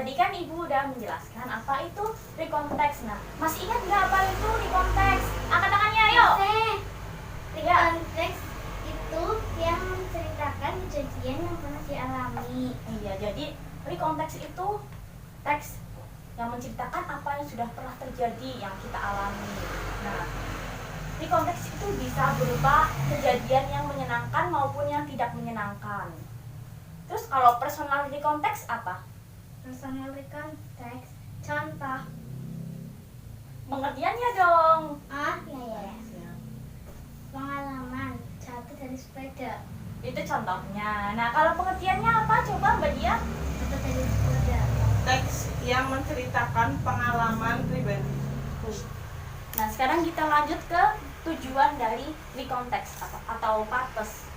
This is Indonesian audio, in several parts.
tadi kan Ibu udah menjelaskan apa itu recontext. Nah, masih ingat nggak apa itu recontext? Angkat tangannya, ayo. Recontext itu yang menceritakan kejadian yang pernah dialami. Iya, jadi recontext itu teks yang menceritakan apa yang sudah pernah terjadi yang kita alami. Nah, recontext itu bisa berupa kejadian yang menyenangkan maupun yang tidak menyenangkan. Terus kalau personal recontext apa? Personal recontext, contoh. Pengertiannya dong. Ya. Pengalaman jatuh dari sepeda. Itu contohnya. Nah, kalau pengertiannya apa? Coba Mbak Dia. Jatuh dari sepeda. Teks yang menceritakan pengalaman pribadi. Nah, sekarang kita lanjut ke tujuan dari recontext apa atau purpose.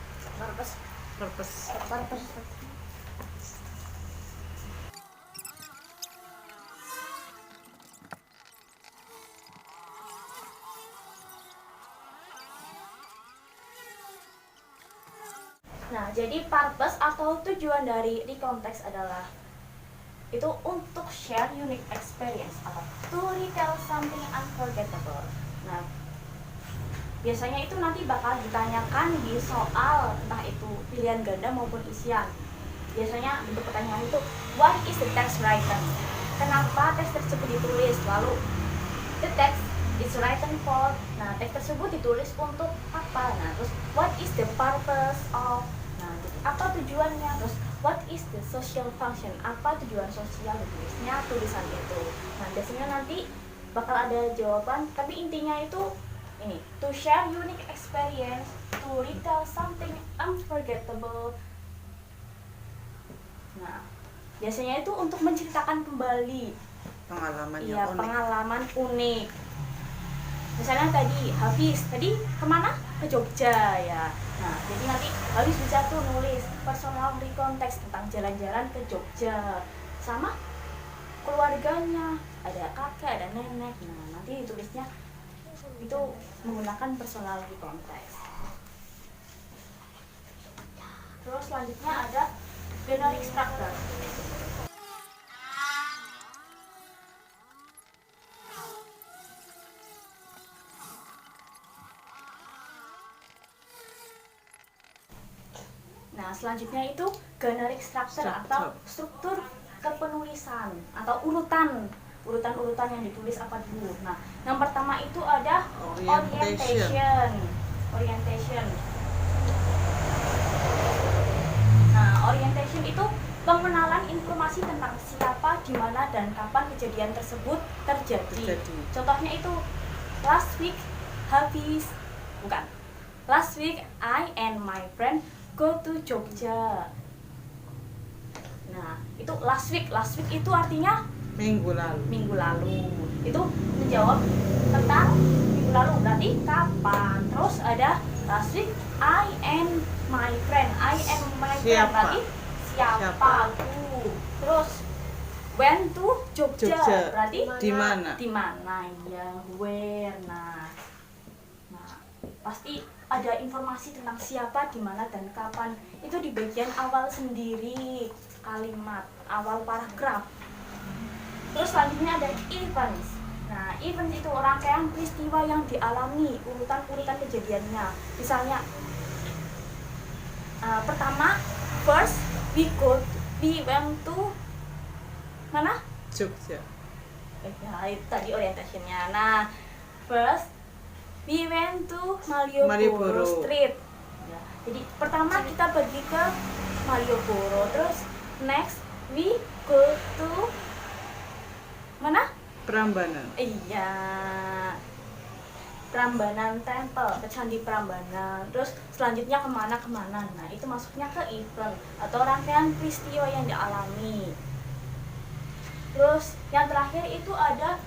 Purpose. Nah, jadi purpose atau tujuan dari recontext adalah itu untuk share unique experience atau to retell something unforgettable. Nah, biasanya itu nanti bakal ditanyakan di soal entah itu pilihan ganda maupun isian. Biasanya untuk pertanyaan itu what is the text written? Kenapa teks tersebut ditulis? Lalu the text is written for. Nah, teks tersebut ditulis untuk apa? Nah, terus what is the purpose of? Nah, jadi apa tujuannya? Terus what is the social function? Apa tujuan sosial ditulisnya tulisan itu? Nah, biasanya nanti bakal ada jawaban, tapi intinya itu ini, to share unique experience, to retell something unforgettable. Nah, biasanya itu untuk menceritakan kembali Pengalaman iya, yang unik. pengalaman unik. Misalnya tadi kemana? Ke Jogja ya. Nah, jadi nanti Hafiz bisa tuh nulis personal recontext tentang jalan-jalan ke Jogja sama keluarganya, ada kakek, ada nenek. Nah, nanti ditulisnya itu menggunakan personal recontext. Terus selanjutnya ada generic structure. Nah, selanjutnya itu generic structure atau struktur kepenulisan atau urutan-urutan yang ditulis apa dulu. Nah, yang pertama itu ada orientation. Nah, orientation itu pengenalan informasi tentang siapa, di mana dan kapan kejadian tersebut terjadi. Contohnya itu last week I and my friend go to Jogja. Nah, itu last week itu artinya Minggu lalu. Itu menjawab tentang minggu lalu, berarti kapan. Terus ada last week I and my friend berarti siapa aku. Terus went to Jogja. Berarti di mana ya, where. Nah, pasti ada informasi tentang siapa, di mana dan kapan. Itu di bagian awal sendiri kalimat, awal paragraf. Terus selanjutnya ada events. Nah, events itu rangkaian peristiwa yang dialami, urutan kejadiannya. Misalnya pertama, first we went to mana? Jogja. Ya, itu tadi orientationnya. Nah, first we went to Malioboro Street. Ya, jadi pertama kita pergi ke Malioboro, terus next we go to mana? Prambanan. Iya, Prambanan Temple, ke Candi Prambanan. Terus selanjutnya kemana? Nah, itu masuknya ke event atau rangkaian peristiwa yang dialami. Terus yang terakhir itu ada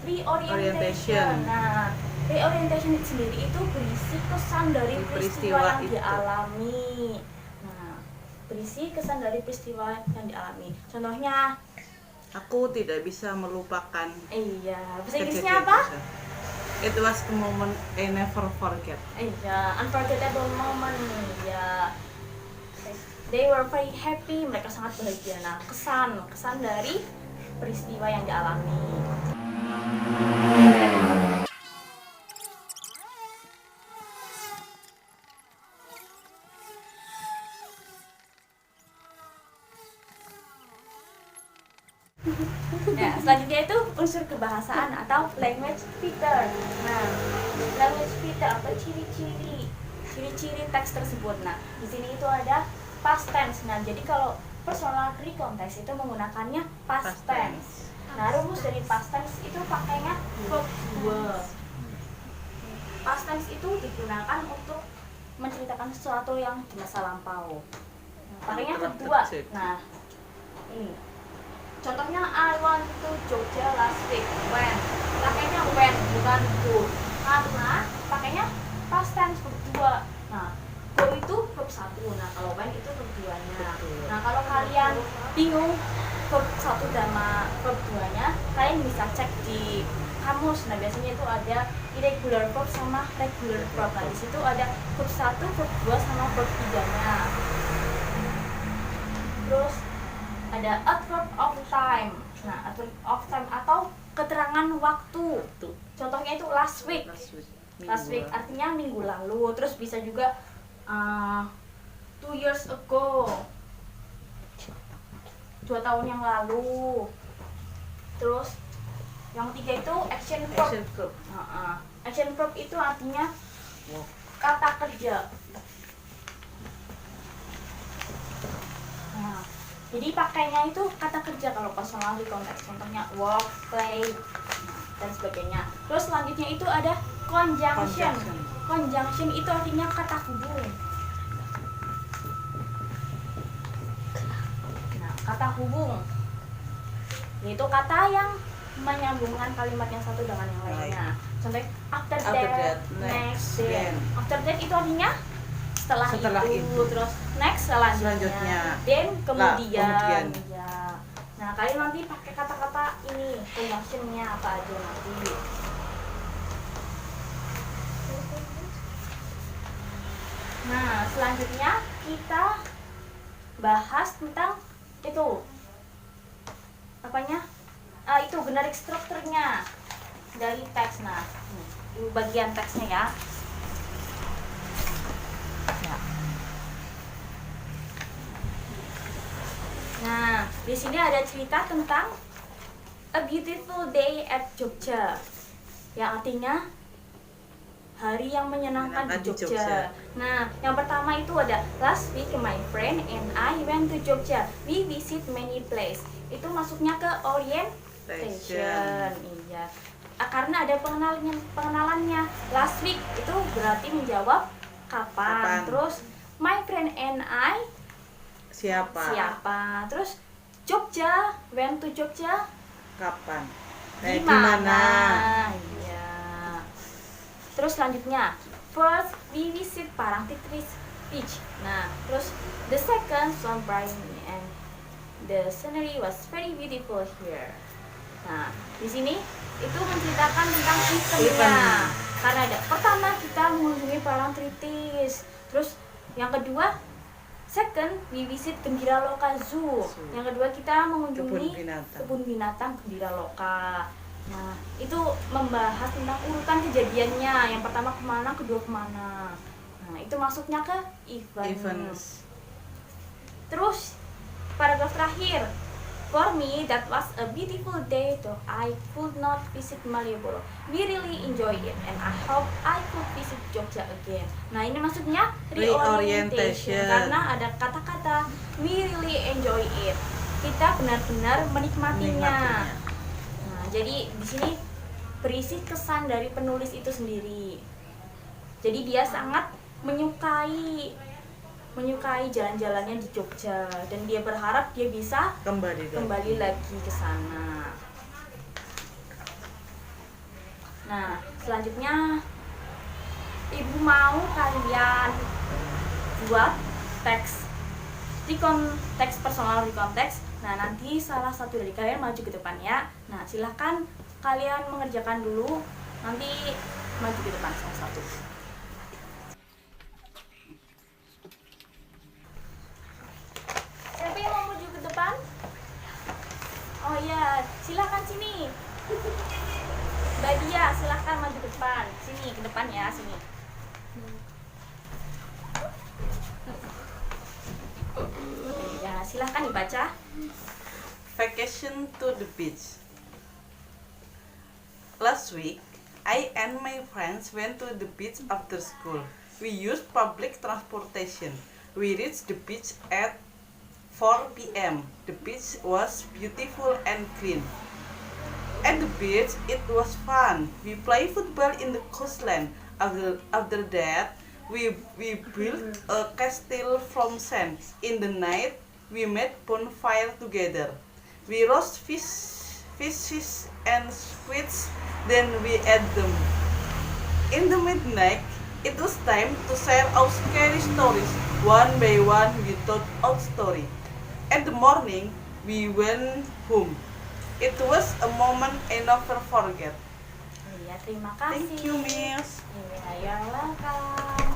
pre-orientation. Nah, pre-orientation sendiri itu berisi kesan dari peristiwa yang dialami. Nah, berisi kesan dari peristiwa yang dialami. Contohnya, aku tidak bisa melupakan. Iya, bahasa Inggrisnya apa? It was the moment I never forget. Iya, unforgettable moment. Ya. They were very happy, mereka sangat bahagia. Nah, kesan dari peristiwa yang dialami. Nah, selanjutnya itu unsur kebahasaan atau language feature. Nah, language feature atau ciri-ciri teks tersebut. Nah, di sini itu ada past tense. Nah, jadi kalau personal recontext itu menggunakannya past tense. Nah, rumus dari past tense itu pakainya verb 2. Past tense itu digunakan untuk menceritakan sesuatu yang di masa lampau. Nah, pakainya verb 2. Nah, ini contohnya, I went to Jogja last week. When? Pakainya when, bukan go. Karena pakainya past tense verb 2. Nah, go itu verb 1. Nah, kalau when itu verb 2-nya. Nah, kalau kalian bingung verb 1 sama verb 2-nya, kalian bisa cek di kamus. Nah, biasanya itu ada irregular verb sama regular verb. Nah, di situ ada verb 1, verb 2 sama verb 3-nya. Terus ada adverb of time. Nah, adverb of time atau keterangan waktu. Contohnya itu last week. Last week artinya minggu lalu. Terus bisa juga 2 years ago, 2 tahun yang lalu. Terus yang ketiga itu action verb. Action verb itu artinya kata kerja. Nah, jadi pakainya itu kata kerja kalau personal recontext. Contohnya work, play, dan sebagainya. Terus selanjutnya itu ada conjunction. Conjunction itu artinya kata hubung. Nah, kata hubung yaitu kata yang menyambungkan kalimat yang satu dengan yang lainnya. Contohnya after that, next, then. After that itu artinya setelah itu. Terus next selanjutnya. Then kemudian. Ya. Nah, kalian nanti pakai kata-kata ini, conjunction-nya apa aja nanti. Nah, selanjutnya kita bahas tentang itu apanya? Itu generic strukturnya dari teks. Nah, ini bagian teksnya ya. Nah, di sini ada cerita tentang a beautiful day at Jogja, yang artinya hari yang menyenangkan di Jogja. Nah, yang pertama itu ada last week my friend and I went to Jogja. We visit many places. Itu masuknya ke orientation. Iya. Karena ada pengenalannya. Last week itu berarti menjawab kapan. Terus my friend and I siapa. Terus Jogja, went to Jogja kapan? Di mana? Iya. Terus selanjutnya, first we visit Parangtritis Beach. Nah, terus the second swam briny and the scenery was very beautiful here. Nah, di sini itu menceritakan tentang eventnya. Karena ada pertama kita mengunjungi Parangtritis. Terus yang kedua, second, we visit Gembira Loka Zoo. Yang kedua kita mengunjungi kebun binatang Gembira Loka. Nah, itu membahas tentang urutan kejadiannya. Yang pertama kemana, kedua kemana. Nah, itu masuknya ke events. Terus paragraf terakhir. For me, that was a beautiful day, though I could not visit Malioboro. We really enjoyed it, and I hope I could visit Jogja again. Nah, ini maksudnya reorientation, karena ada kata-kata we really enjoy it. Kita benar-benar menikmatinya. Nah, jadi di sini berisi kesan dari penulis itu sendiri. Jadi dia sangat menyukai jalan-jalannya di Jogja dan dia berharap dia bisa kembali lagi ke sana. Nah, selanjutnya Ibu mau kalian buat teks personal recontext. Nah, nanti salah satu dari kalian maju ke depan ya. Nah, silahkan kalian mengerjakan dulu, nanti maju ke depan salah satu. Mbak Dia, silahkan maju ke depan. Sini, ke depan ya, sini. Ya, silahkan dibaca. Vacation to the beach. Last week, I and my friends went to the beach after school. We used public transportation. We reached the beach at 4 p.m. The beach was beautiful and clean. At the beach, it was fun. We played football in the coastline. After that, we built a castle from sand. In the night, we made bonfire together. We roast fish and squids, then we ate them. In the midnight, it was time to share our scary stories. One by one, we told our story. At the morning, we went home. It was a moment I never forget. Iya, terima kasih. Thank you, Miss. Iya, you're welcome.